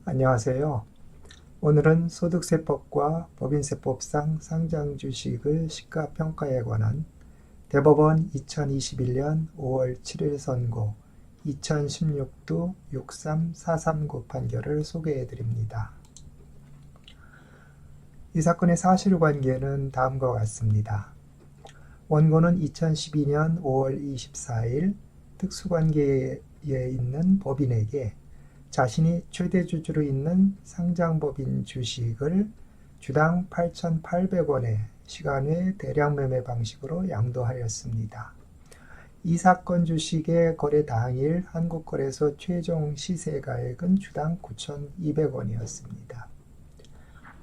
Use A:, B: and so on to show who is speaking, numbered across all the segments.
A: 안녕하세요. 오늘은 소득세법과 법인세법상 상장주식의 시가평가에 관한 대법원 2021년 5월 7일 선고 2016도 63439 판결을 소개해 드립니다. 이 사건의 사실관계는 다음과 같습니다. 원고는 2012년 5월 24일 특수관계에 있는 법인에게 자신이 최대주주로 있는 상장법인 주식을 주당 8,800원의 시간외 대량매매 방식으로 양도하였습니다. 이 사건 주식의 거래 당일 한국거래소 최종 시세가액은 주당 9,200원이었습니다.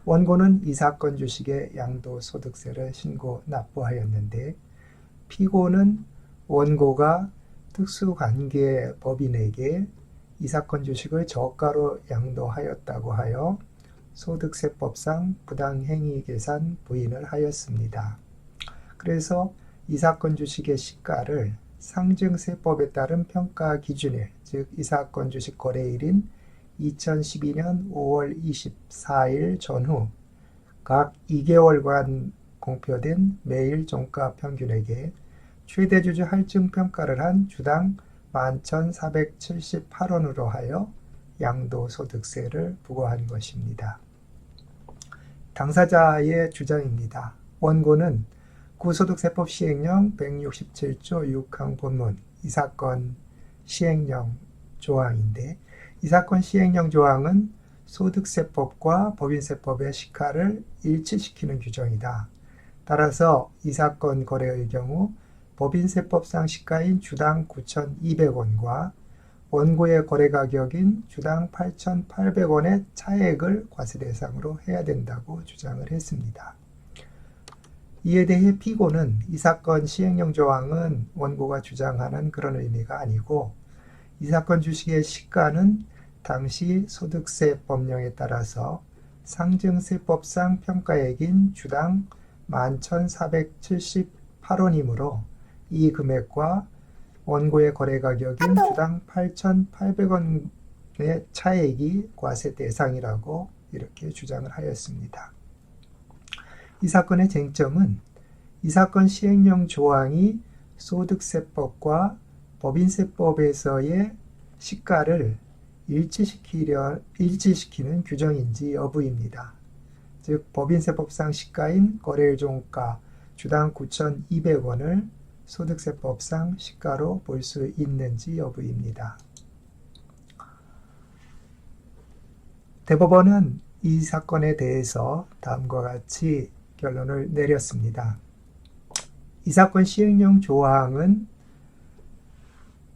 A: 원고는 이 사건 주식의 양도소득세를 신고 납부하였는데 피고는 원고가 특수관계 법인에게 이 사건 주식을 저가로 양도하였다고 하여 소득세법상 부당행위 계산 부인을 하였습니다. 그래서 이 사건 주식의 시가를 상증세법에 따른 평가 기준일, 즉 이 사건 주식 거래일인 2012년 5월 24일 전후 각 2개월간 공표된 매일 종가 평균액에 최대주주 할증평가를 한 주당 11,478원으로 하여 양도소득세를 부과한 것입니다. 당사자의 주장입니다. 원고는 구소득세법 시행령 167조 6항 본문 이 사건 시행령 조항인데 이 사건 시행령 조항은 소득세법과 법인세법의 시가를 일치시키는 규정이다. 따라서 이 사건 거래의 경우 법인세법상 시가인 주당 9,200원과 원고의 거래가격인 주당 8,800원의 차액을 과세 대상으로 해야 된다고 주장을 했습니다. 이에 대해 피고는 이 사건 시행령 조항은 원고가 주장하는 그런 의미가 아니고 이 사건 주식의 시가는 당시 소득세법령에 따라서 상증세법상 평가액인 주당 11,478원이므로 이 금액과 원고의 거래가격인 주당 8,800원의 차액이 과세 대상이라고 이렇게 주장을 하였습니다. 이 사건의 쟁점은 이 사건 시행령 조항이 소득세법과 법인세법에서의 시가를 일치시키는 규정인지 여부입니다. 즉 법인세법상 시가인 거래일 종가 주당 9,200원을 소득세법상 시가로 볼 수 있는지 여부입니다. 대법원은 이 사건에 대해서 다음과 같이 결론을 내렸습니다. 이 사건 시행령 조항은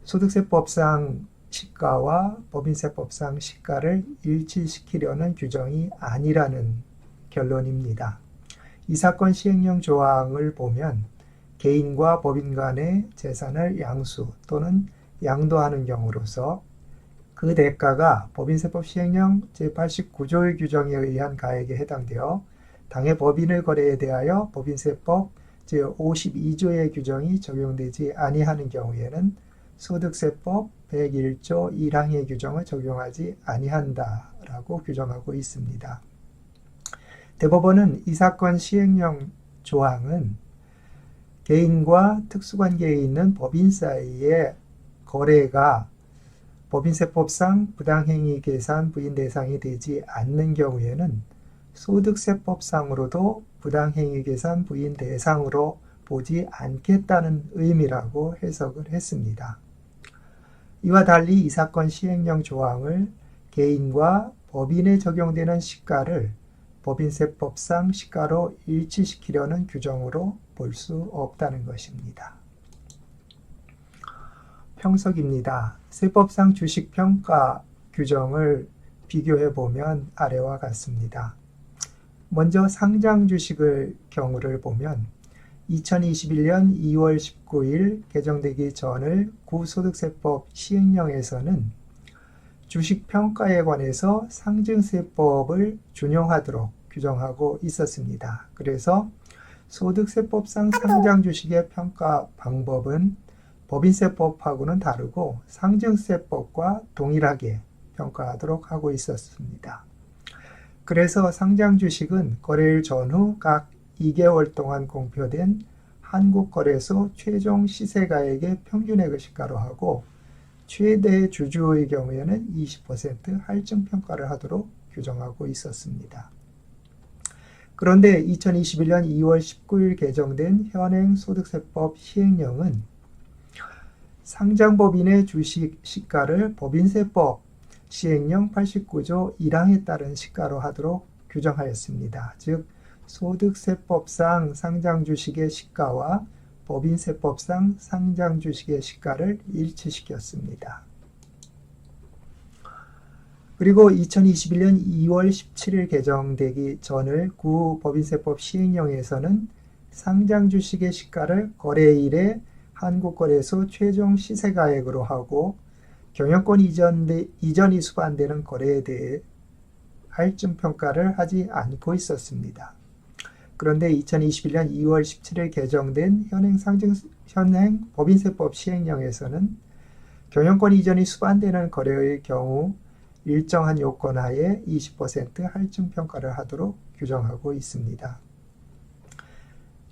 A: 소득세법상 시가와 법인세법상 시가를 일치시키려는 규정이 아니라는 결론입니다. 이 사건 시행령 조항을 보면 개인과 법인 간의 재산을 양수 또는 양도하는 경우로서 그 대가가 법인세법 시행령 제89조의 규정에 의한 가액에 해당되어 당해 법인의 거래에 대하여 법인세법 제52조의 규정이 적용되지 아니하는 경우에는 소득세법 101조 1항의 규정을 적용하지 아니한다라고 규정하고 있습니다. 대법원은 이 사건 시행령 조항은 개인과 특수관계에 있는 법인 사이의 거래가 법인세법상 부당행위 계산 부인 대상이 되지 않는 경우에는 소득세법상으로도 부당행위 계산 부인 대상으로 보지 않겠다는 의미라고 해석을 했습니다. 이와 달리 이 사건 시행령 조항을 개인과 법인에 적용되는 시가를 법인세법상 시가로 일치시키려는 규정으로 볼 수 없다는 것입니다. 평석입니다. 세법상 주식평가 규정을 비교해 보면 아래와 같습니다. 먼저 상장주식의 경우를 보면 2021년 2월 19일 개정되기 전의 구소득세법 시행령에서는 주식평가에 관해서 상증세법을 준용하도록 규정하고 있었습니다. 그래서 소득세법상 상장주식의 평가 방법은 법인세법하고는 다르고 상증세법과 동일하게 평가하도록 하고 있었습니다. 그래서 상장 주식은 거래일 전후 각 2개월 동안 공표된 한국거래소 최종 시세가액의 평균액을 시가로 하고 최대 주주의 경우에는 20% 할증 평가를 하도록 규정하고 있었습니다. 그런데 2021년 2월 19일 개정된 현행 소득세법 시행령은 상장법인의 주식 시가를 법인세법 시행령 89조 1항에 따른 시가로 하도록 규정하였습니다. 즉 소득세법상 상장주식의 시가와 법인세법상 상장주식의 시가를 일치시켰습니다. 그리고 2021년 2월 17일 개정되기 전을 구 법인세법 시행령에서는 상장주식의 시가를 거래일에 한국거래소 최종 시세가액으로 하고 경영권 이전이 수반되는 거래에 대해 할증 평가를 하지 않고 있었습니다. 그런데 2021년 2월 17일 개정된 현행 법인세법 시행령에서는 경영권 이전이 수반되는 거래의 경우 일정한 요건 하에 20% 할증 평가를 하도록 규정하고 있습니다.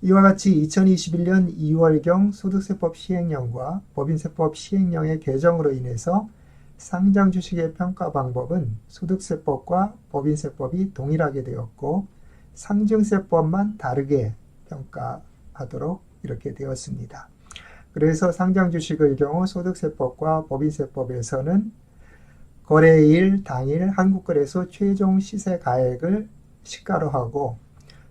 A: 이와 같이 2021년 2월경 소득세법 시행령과 법인세법 시행령의 개정으로 인해서 상장 주식의 평가 방법은 소득세법과 법인세법이 동일하게 되었고 상증세법만 다르게 평가하도록 이렇게 되었습니다. 그래서 상장 주식의 경우 소득세법과 법인세법에서는 거래일 당일 한국거래소 최종 시세가액을 시가로 하고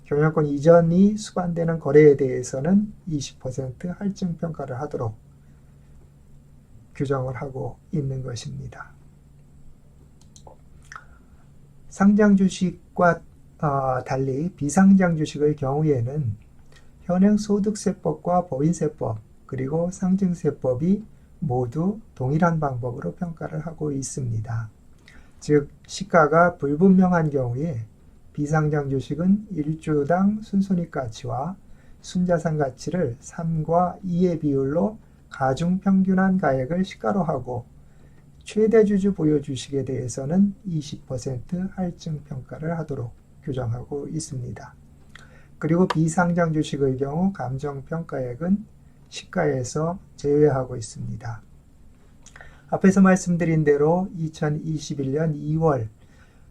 A: 경영권 이전이 수반되는 거래에 대해서는 20% 할증 평가를 하도록 규정을 하고 있는 것입니다. 상장 주식과 달리 비상장 주식의 경우에는 현행 소득세법과 법인세법 그리고 상증세법이 모두 동일한 방법으로 평가를 하고 있습니다. 즉 시가가 불분명한 경우에 비상장 주식은 1주당 순손익가치와 순자산 가치를 3과 2의 비율로 가중평균한 가액을 시가로 하고 최대 주주 보유 주식에 대해서는 20% 할증 평가를 하도록 규정하고 있습니다. 그리고 비상장 주식의 경우 감정평가액은 시가에서 제외하고 있습니다. 앞에서 말씀드린 대로 2021년 2월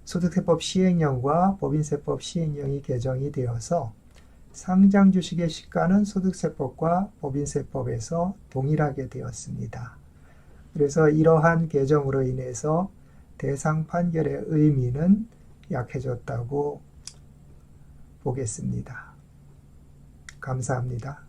A: 소득세법 시행령과 법인세법 시행령이 개정이 되어서 상장 주식의 시가는 소득세법과 법인세법에서 동일하게 되었습니다. 그래서 이러한 개정으로 인해서 대상 판결의 의미는 약해졌다고 보겠습니다. 감사합니다.